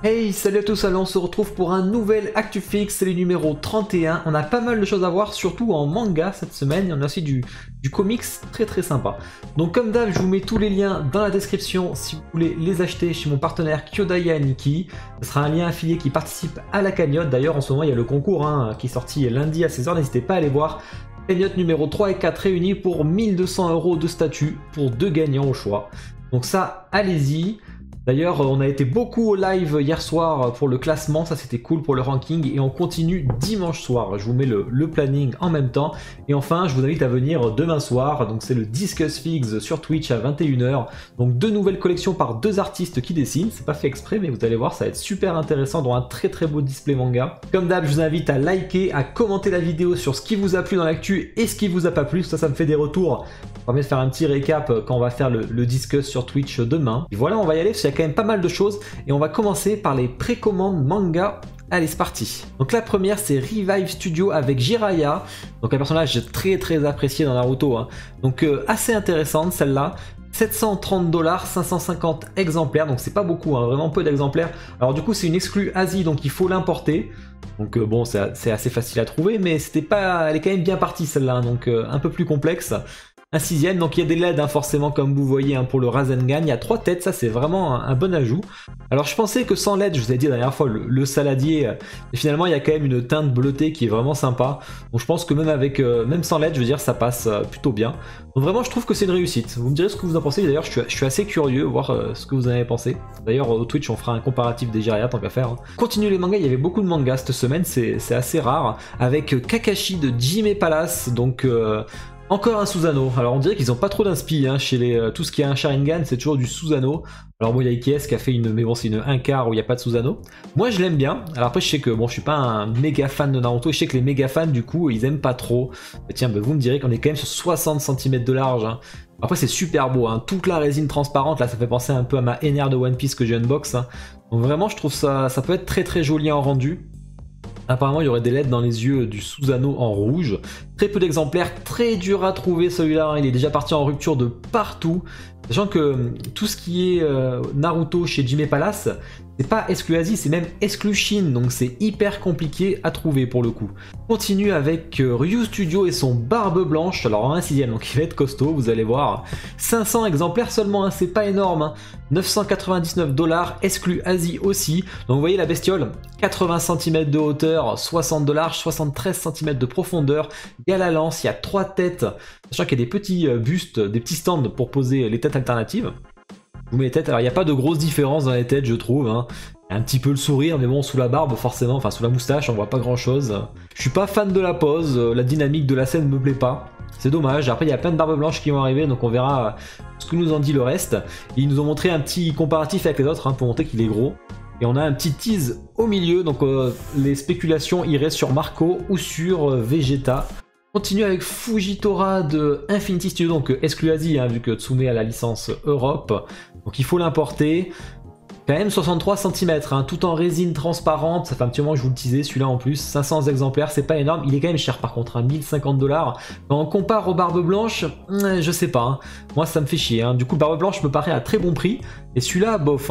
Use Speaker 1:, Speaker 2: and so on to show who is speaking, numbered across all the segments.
Speaker 1: Hey, salut à tous, alors on se retrouve pour un nouvel ActuFix, c'est le numéro 31. On a pas mal de choses à voir, surtout en manga cette semaine, et on a aussi du comics très sympa. Donc comme d'hab, je vous mets tous les liens dans la description si vous voulez les acheter chez mon partenaire Kyodaya Nikki. Ce sera un lien affilié qui participe à la cagnotte. D'ailleurs en ce moment il y a le concours qui est sorti lundi à 16h, n'hésitez pas à aller voir. Cagnotte numéro 3 et 4 réunis pour 1200 € de statut pour 2 gagnants au choix. Donc ça, allez-y. D'ailleurs, on a été beaucoup au live hier soir pour le classement, ça c'était cool pour le ranking, et on continue dimanche soir. Je vous mets le planning en même temps. Et enfin, je vous invite à venir demain soir, donc c'est le Discuss Figs sur Twitch à 21h. Donc 2 nouvelles collections par 2 artistes qui dessinent, c'est pas fait exprès, mais vous allez voir, ça va être super intéressant dans un très beau display manga. Comme d'hab, je vous invite à liker, à commenter la vidéo sur ce qui vous a plu dans l'actu et ce qui vous a pas plu, ça me fait des retours. Ça permet de faire un petit récap quand on va faire le Discuss sur Twitch demain. Et voilà, on va y aller, parce qu'il y a quand même pas mal de choses, et on va commencer par les précommandes manga. Allez, c'est parti. Donc la première, c'est Revive Studio avec Jiraiya, donc un personnage très apprécié dans Naruto, donc assez intéressante celle-là. 730 $, 550 exemplaires, donc c'est pas beaucoup, vraiment peu d'exemplaires. Alors du coup c'est une exclue Asie, donc il faut l'importer. Donc bon, c'est assez facile à trouver, mais c'était pas, elle est quand même bien partie celle-là, donc un peu plus complexe. Un 6ème, donc il y a des LED forcément comme vous voyez pour le Rasengan, il y a 3 têtes, ça c'est vraiment un bon ajout. Alors je pensais que sans LED, je vous ai dit la dernière fois le saladier, et finalement il y a quand même une teinte bleutée qui est vraiment sympa. Donc je pense que même avec même sans LED, je veux dire, ça passe plutôt bien. Donc vraiment je trouve que c'est une réussite. Vous me direz ce que vous en pensez, d'ailleurs je suis assez curieux de voir ce que vous en avez pensé. D'ailleurs au Twitch on fera un comparatif des Jiraiya tant qu'à faire. Continue les mangas, il y avait beaucoup de mangas cette semaine, c'est assez rare. Avec Kakashi de Jime Palace, donc... encore un Susanoo. Alors on dirait qu'ils ont pas trop d'inspi chez les tout ce qui est un Sharingan, c'est toujours du Susanoo. Alors bon, il y a Ikes qui a fait une, mais bon, c'est une 1/4 où il n'y a pas de Susanoo. Moi je l'aime bien. Alors après je sais que bon, je suis pas un méga fan de Naruto, je sais que les méga fans du coup ils aiment pas trop. Mais tiens, vous me direz qu'on est quand même sur 60 cm de large. Après c'est super beau, toute la résine transparente là, ça fait penser un peu à ma NR de One Piece que j'ai unbox. Donc vraiment je trouve ça peut être très joli en rendu. Apparemment il y aurait des LED dans les yeux du Susanoo en rouge. Très peu d'exemplaires, très dur à trouver celui-là, il est déjà parti en rupture de partout. Sachant que tout ce qui est Naruto chez Jime Palace, c'est pas exclu Asie, c'est même exclu Chine, donc c'est hyper compliqué à trouver pour le coup. On continue avec Ryu Studio et son Barbe Blanche, alors en un 6ème, donc il va être costaud, vous allez voir. 500 exemplaires seulement, c'est pas énorme. 999 $, exclu Asie aussi. Donc vous voyez la bestiole, 80 cm de hauteur, 60 de large, 73 cm de profondeur. Il y a la lance, il y a 3 têtes, sachant qu'il y a des petits bustes, des petits stands pour poser les têtes alternatives. Je vous mets les têtes, alors il n'y a pas de grosse différence dans les têtes je trouve. Un petit peu le sourire, mais bon, sous la barbe forcément, enfin sous la moustache on voit pas grand chose. Je suis pas fan de la pose, la dynamique de la scène me plaît pas. C'est dommage, après il y a plein de barbes blanches qui vont arriver, donc on verra ce que nous en dit le reste. Et ils nous ont montré un petit comparatif avec les autres pour montrer qu'il est gros. Et on a un petit tease au milieu, donc les spéculations iraient sur Marco ou sur Vegeta. On continue avec Fujitora de Infinity Studio, donc exclu Asie, vu que Tsume a la licence Europe. Donc il faut l'importer. Quand même 63 cm, tout en résine transparente, ça fait un petit moment que je vous le teasais, celui-là en plus, 500 exemplaires, c'est pas énorme, il est quand même cher par contre, 1050 $. Quand on compare aux barbes blanches, je sais pas, moi ça me fait chier, du coup le barbe blanche me paraît à très bon prix, et celui-là, bof.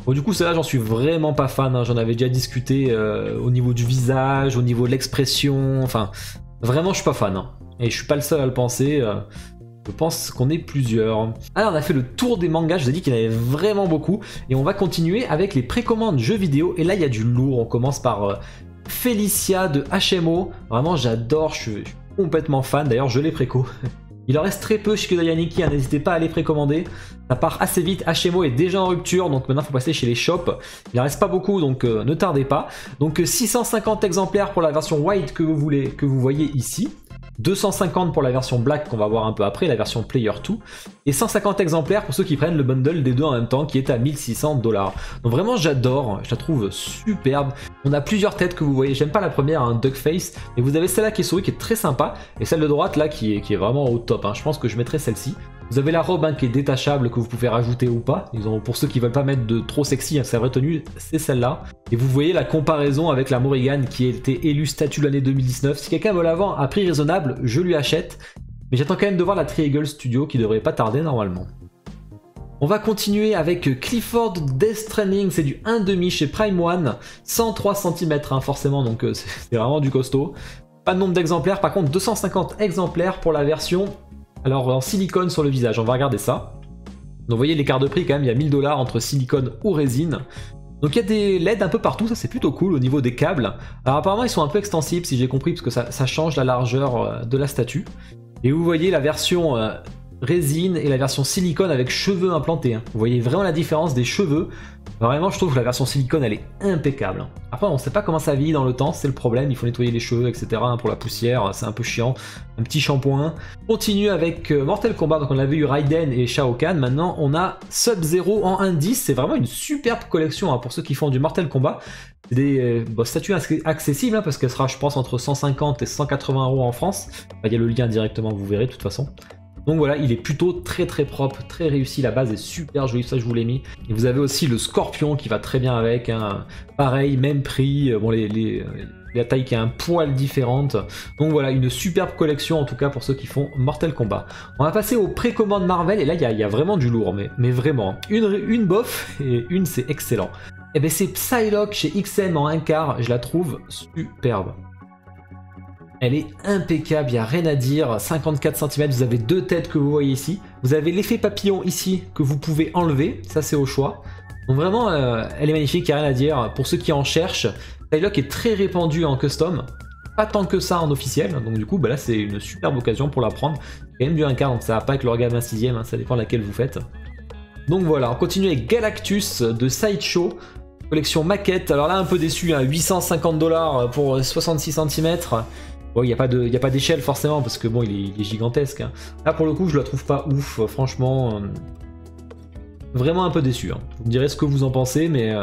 Speaker 1: Bon, du coup celle-là j'en suis vraiment pas fan, j'en avais déjà discuté au niveau du visage, au niveau de l'expression, enfin, vraiment je suis pas fan, et je suis pas le seul à le penser. Je pense qu'on est plusieurs. Alors on a fait le tour des mangas, je vous ai dit qu'il y en avait vraiment beaucoup. Et on va continuer avec les précommandes jeux vidéo. Et là il y a du lourd, on commence par Felicia de HMO. Vraiment j'adore, je suis complètement fan, d'ailleurs je l'ai préco. Il en reste très peu chez Kyodaya Nikki, n'hésitez pas à les précommander. Ça part assez vite, HMO est déjà en rupture, donc maintenant il faut passer chez les shops. Il en reste pas beaucoup, donc ne tardez pas. Donc 650 exemplaires pour la version white que vous voyez ici. 250 pour la version black qu'on va voir un peu après, la version player 2, et 150 exemplaires pour ceux qui prennent le bundle des deux en même temps qui est à 1600 $. Donc vraiment j'adore, je la trouve superbe. On a plusieurs têtes que vous voyez, j'aime pas la première, Duckface, mais vous avez celle-là qui est souris qui est très sympa, et celle de droite là qui est vraiment au top, je pense que je mettrai celle-ci. Vous avez la robe qui est détachable que vous pouvez rajouter ou pas. Pour ceux qui veulent pas mettre de trop sexy, sa vraie tenue, c'est celle-là. Et vous voyez la comparaison avec la Morrigan qui a été élue statue de l'année 2019. Si quelqu'un veut la vendre à prix raisonnable, je lui achète. Mais j'attends quand même de voir la Triangle Studio qui devrait pas tarder normalement. On va continuer avec Clifford Death Stranding, c'est du 1,5 chez Prime One, 103 cm forcément, donc c'est vraiment du costaud. Pas de nombre d'exemplaires, par contre 250 exemplaires pour la version alors en silicone sur le visage, on va regarder ça. Donc vous voyez l'écart de prix quand même, il y a 1000 $ entre silicone ou résine. Donc il y a des LED un peu partout, ça c'est plutôt cool au niveau des câbles. Alors apparemment ils sont un peu extensibles si j'ai compris, parce que ça change la largeur de la statue. Et vous voyez la version résine et la version silicone avec cheveux implantés. Vous voyez vraiment la différence des cheveux. Vraiment, je trouve que la version silicone, elle est impeccable. Après, on ne sait pas comment ça vieillit dans le temps, c'est le problème. Il faut nettoyer les cheveux, etc. pour la poussière, c'est un peu chiant. Un petit shampoing. On continue avec Mortal Kombat. Donc, on avait eu Raiden et Shao Kahn. Maintenant, on a Sub-Zero en 1.10. C'est vraiment une superbe collection pour ceux qui font du Mortal Kombat. C'est des statues accessibles parce qu'elle sera, je pense, entre 150 et 180 € en France. Il y a le lien directement, vous verrez de toute façon. Donc voilà, il est plutôt très propre, très réussi, la base est super jolie, ça je vous l'ai mis. Et vous avez aussi le Scorpion qui va très bien avec, pareil, même prix, bon la taille qui est un poil différente. Donc voilà, une superbe collection en tout cas pour ceux qui font Mortal Kombat. On va passer aux précommandes Marvel, et là il y a vraiment du lourd, mais vraiment. Une bof, et une c'est excellent. Et bien c'est Psylocke chez XM en 1/4, je la trouve superbe. Elle est impeccable, il n'y a rien à dire, 54 cm, vous avez deux têtes que vous voyez ici. Vous avez l'effet papillon ici que vous pouvez enlever, ça c'est au choix. Donc vraiment, elle est magnifique, il n'y a rien à dire. Pour ceux qui en cherchent, Psylocke est très répandu en custom, pas tant que ça en officiel. Donc du coup, là c'est une superbe occasion pour la prendre. C'est quand même du 1/4, donc ça va pas avec l'organe 1/6, ça dépend de laquelle vous faites. Donc voilà, on continue avec Galactus de Sideshow. Collection maquette, alors là un peu déçu, 850 $ pour 66 cm. Bon, il n'y a pas d'échelle forcément parce que bon, il est gigantesque. Là pour le coup, je la trouve pas ouf, franchement. Vraiment un peu déçu. Vous me direz ce que vous en pensez, mais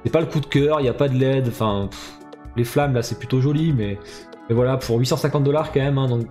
Speaker 1: c'est pas le coup de cœur, il n'y a pas de LED. Enfin, les flammes là, c'est plutôt joli, mais voilà, pour 850 $ quand même, donc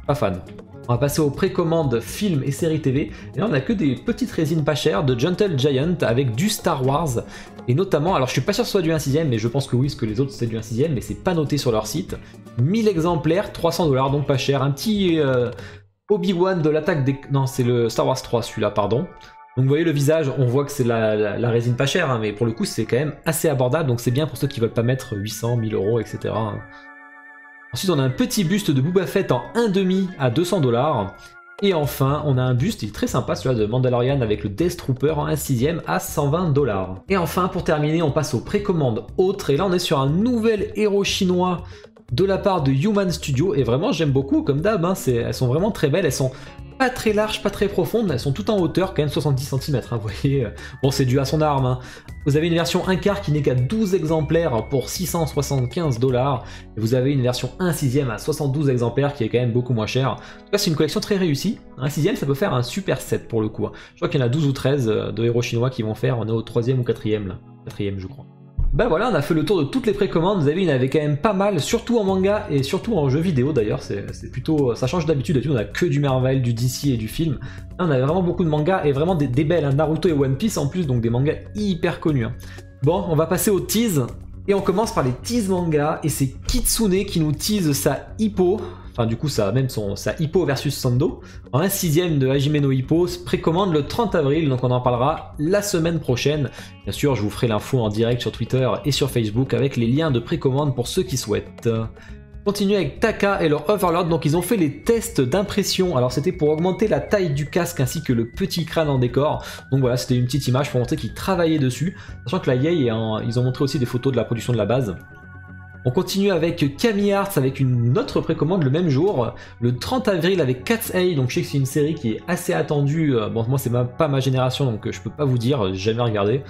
Speaker 1: pas fan. On va passer aux précommandes films et séries TV. Et là, on a que des petites résines pas chères de Gentle Giant avec du Star Wars. Et notamment, alors je suis pas sûr que ce soit du 1/6, mais je pense que oui, parce que les autres c'est du 1/6, mais c'est pas noté sur leur site. 1000 exemplaires, 300 $, donc pas cher. Un petit Obi-Wan de l'attaque des... Non, c'est le Star Wars 3 celui-là, pardon. Donc vous voyez le visage, on voit que c'est la résine pas chère, mais pour le coup c'est quand même assez abordable, donc c'est bien pour ceux qui veulent pas mettre 800, 1000 €, etc. Ensuite, on a un petit buste de Boba Fett en 1/2 à 200 $. Et enfin, on a un buste, il est très sympa, celui-là de Mandalorian avec le Death Trooper en 1/6 à 120 $. Et enfin, pour terminer, on passe aux précommandes autres. Et là, on est sur un nouvel héros chinois de la part de Human Studio. Et vraiment, j'aime beaucoup, comme d'hab, elles sont vraiment très belles. Elles sont pas très larges, pas très profondes. Elles sont toutes en hauteur, quand même 70 cm. Vous voyez, bon, c'est dû à son arme. Vous avez une version 1/4 qui n'est qu'à 12 exemplaires pour 675 $. Et vous avez une version 1/6 à 72 exemplaires qui est quand même beaucoup moins cher. En tout cas, c'est une collection très réussie. 1/6, ça peut faire un super set pour le coup. Je crois qu'il y en a 12 ou 13 de héros chinois qui vont faire. On est au 3e ou 4e là. 4e, je crois. Ben voilà, on a fait le tour de toutes les précommandes. Vous avez vu, il y en avait quand même pas mal, surtout en manga et surtout en jeu vidéo d'ailleurs. C'est plutôt, ça change d'habitude. On a que du Marvel, du DC et du film. Là, on avait vraiment beaucoup de mangas et vraiment des belles, Naruto et One Piece en plus, donc des mangas hyper connus. Bon, on va passer aux tease et on commence par les tease mangas et c'est Kitsune qui nous tease sa Hippo. Enfin du coup sa Hippo versus Sando en 1/6 de Hajime no Hippo, précommande le 30 avril, donc on en parlera la semaine prochaine. Bien sûr, je vous ferai l'info en direct sur Twitter et sur Facebook avec les liens de précommande pour ceux qui souhaitent. Continue avec Taka et leur Overlord, donc ils ont fait les tests d'impression. Alors c'était pour augmenter la taille du casque ainsi que le petit crâne en décor. Donc voilà, c'était une petite image pour montrer qu'ils travaillaient dessus. Sachant que la Yay, ils ont montré aussi des photos de la production de la base. On continue avec Kami Arts avec une autre précommande le même jour, le 30 avril avec Cat's Eye. Donc je sais que c'est une série qui est assez attendue. Bon, moi c'est pas ma génération, donc je peux pas vous dire, j'ai jamais regardé.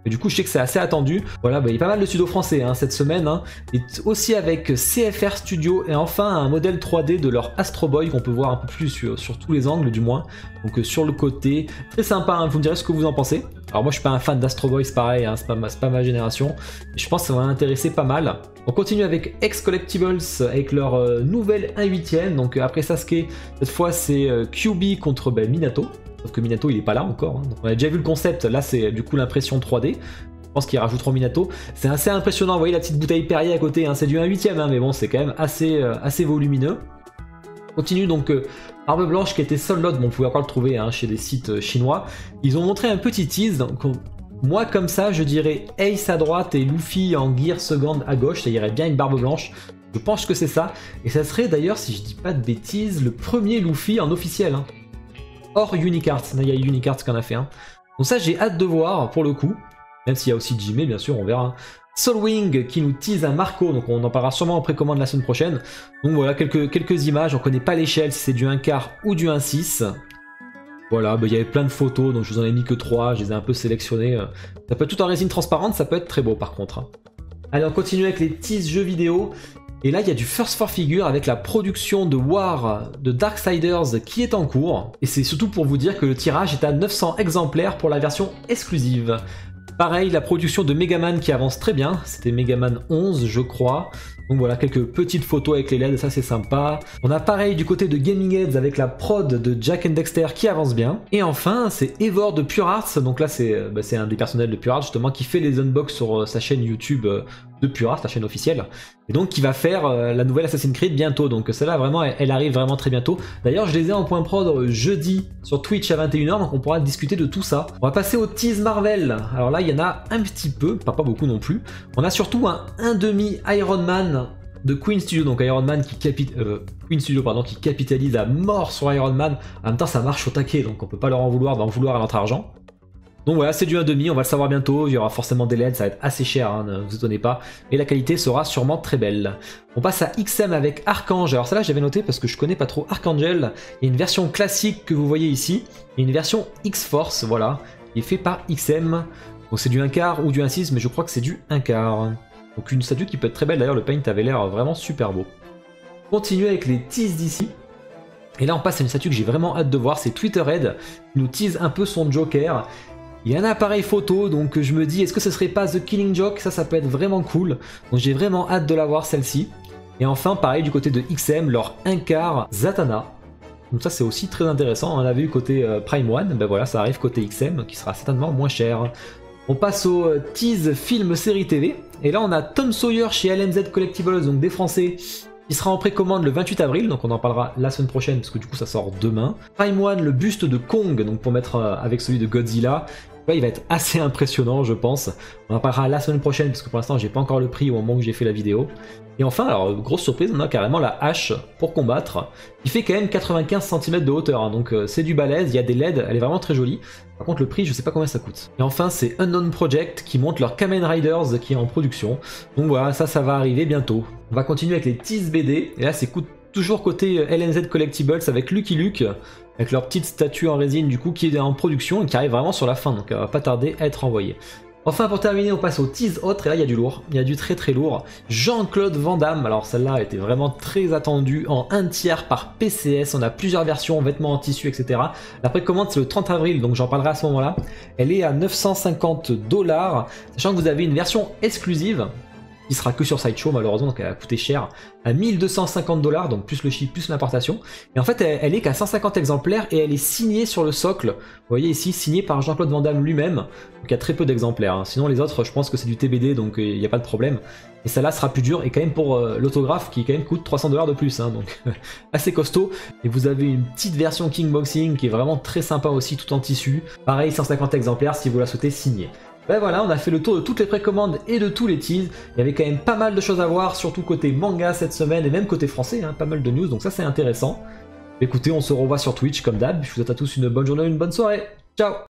Speaker 1: Et du coup, je sais que c'est assez attendu. Voilà, il y a pas mal de studios français cette semaine. Et aussi avec CFR Studio et enfin un modèle 3D de leur Astro Boy qu'on peut voir un peu plus sur tous les angles du moins. Donc sur le côté, très sympa, vous me direz ce que vous en pensez. Alors moi je suis pas un fan d'Astro Boy, c'est pareil, c'est pas ma génération. Je pense que ça va m'intéresser pas mal. On continue avec X Collectibles avec leur nouvelle 1/8. Donc après Sasuke, cette fois c'est QB contre Minato. Sauf que Minato il est pas là encore. Donc on a déjà vu le concept, là c'est du coup l'impression 3D. Je pense qu'ils rajouteront Minato. C'est assez impressionnant, vous voyez la petite bouteille Perrier à côté, c'est du 1/8, mais bon c'est quand même assez volumineux. Continue donc Barbe Blanche qui était sold out, bon, on pouvait encore le trouver hein, chez des sites chinois. Ils ont montré un petit tease, donc moi comme ça je dirais Ace à droite et Luffy en Gear Second à gauche, ça irait bien une Barbe Blanche. Je pense que c'est ça, et ça serait d'ailleurs, si je dis pas de bêtises, le premier Luffy en officiel. Hein. Hors Unicarts, il y a Unicarts qui en a fait un. Donc ça j'ai hâte de voir pour le coup, même s'il y a aussi Jimmy bien sûr, on verra. Soulwing qui nous tease un Marco, donc on en parlera sûrement en précommande la semaine prochaine. Donc voilà, quelques images, on connaît pas l'échelle, si c'est du 1/4 ou du 1/6. Voilà, il y avait plein de photos, donc je vous en ai mis que 3, je les ai un peu sélectionnées. Ça peut être tout en résine transparente, ça peut être très beau par contre. Hein. Allez, on continue avec les teases jeux vidéo. Et là, il y a du First for Figure avec la production de War de Darksiders qui est en cours. Et c'est surtout pour vous dire que le tirage est à 900 exemplaires pour la version exclusive. Pareil, la production de Megaman qui avance très bien. C'était Megaman 11, je crois. Donc voilà, quelques petites photos avec les LED, ça c'est sympa. On a pareil du côté de Gaming Heads avec la prod de Jack and Dexter qui avance bien. Et enfin, c'est Evor de Pure Arts. Donc là, c'est un des personnels de Pure Arts justement qui fait les unbox sur sa chaîne YouTube de Pure Arts, la chaîne officielle. Et donc qui va faire la nouvelle Assassin's Creed bientôt. Donc celle-là, vraiment, elle arrive vraiment très bientôt. D'ailleurs, je les ai en point prod jeudi sur Twitch à 21h, donc on pourra discuter de tout ça. On va passer au tease Marvel. Alors là, il y en a un petit peu, pas beaucoup non plus. On a surtout un 1/2 Iron Man de Queen Studio, donc Iron Man qui capitalise à mort sur Iron Man. En même temps, ça marche au taquet, donc on peut pas leur en vouloir à notre argent. Donc voilà, c'est du 1/2, on va le savoir bientôt, il y aura forcément des LED, ça va être assez cher, hein, ne vous étonnez pas, et la qualité sera sûrement très belle. On passe à XM avec Archange, alors celle-là j'avais noté parce que je connais pas trop Archangel, il y a une version classique que vous voyez ici, et une version X-Force, voilà, qui est fait par XM, donc c'est du 1/4 ou du 1/6, mais je crois que c'est du 1/4. Donc une statue qui peut être très belle, d'ailleurs le paint avait l'air vraiment super beau. Continuez avec les teases d'ici. Et là on passe à une statue que j'ai vraiment hâte de voir, c'est Twitterhead, qui nous tease un peu son Joker. Il y a un appareil photo, donc je me dis, est-ce que ce serait pas The Killing Joke? Ça peut être vraiment cool. Donc j'ai vraiment hâte de la voir celle-ci. Et enfin, pareil, du côté de XM, leur 1/4 Zatanna. Donc ça c'est aussi très intéressant, on l'avait eu côté Prime One, ben voilà, ça arrive côté XM, qui sera certainement moins cher. On passe au tease film série TV. Et là on a Tom Sawyer chez LMZ Collectibles, donc des Français, qui sera en précommande le 28 avril, donc on en parlera la semaine prochaine, parce que du coup ça sort demain. Prime One, le buste de Kong, donc pour mettre avec celui de Godzilla. Ouais, il va être assez impressionnant je pense. On en parlera la semaine prochaine, parce que pour l'instant j'ai pas encore le prix au moment où j'ai fait la vidéo. Et enfin, alors grosse surprise, on a carrément la hache pour combattre, qui fait quand même 95 cm de hauteur, hein, donc c'est du balèze, il y a des LED, elle est vraiment très jolie. Par contre le prix, je sais pas combien ça coûte. Et enfin c'est Unknown Project qui monte leur Kamen Riders qui est en production. Donc voilà, ça va arriver bientôt. On va continuer avec les tease BD, et là c'est toujours côté LNZ Collectibles avec Lucky Luke, avec leur petite statue en résine du coup qui est en production et qui arrive vraiment sur la fin, donc elle va pas tarder à être envoyée. Enfin pour terminer on passe au tease autre, et là il y a du lourd, il y a du très lourd. Jean-Claude Van Damme, alors celle-là était vraiment très attendue en 1/3 par PCS, on a plusieurs versions, vêtements en tissu etc. La précommande c'est le 30 avril, donc j'en parlerai à ce moment-là. Elle est à 950 $, sachant que vous avez une version exclusive, qui sera que sur Sideshow malheureusement, donc elle a coûté cher, à 1250 $, donc plus le chip, plus l'importation. Et en fait elle est qu'à 150 exemplaires et elle est signée sur le socle. Vous voyez ici, signée par Jean-Claude Van Damme lui-même, donc il y a très peu d'exemplaires. Hein. Sinon les autres je pense que c'est du TBD, donc il n'y a pas de problème. Et celle-là sera plus dure, et quand même pour l'autographe qui quand même coûte 300 $ de plus, hein, donc assez costaud. Et vous avez une petite version Kingboxing qui est vraiment très sympa aussi, tout en tissu. Pareil, 150 exemplaires si vous la souhaitez signée. Ben voilà, on a fait le tour de toutes les précommandes et de tous les teas. Il y avait quand même pas mal de choses à voir, surtout côté manga cette semaine, et même côté français, hein, pas mal de news, donc ça c'est intéressant. Écoutez, on se revoit sur Twitch comme d'hab. Je vous souhaite à tous une bonne journée, une bonne soirée. Ciao!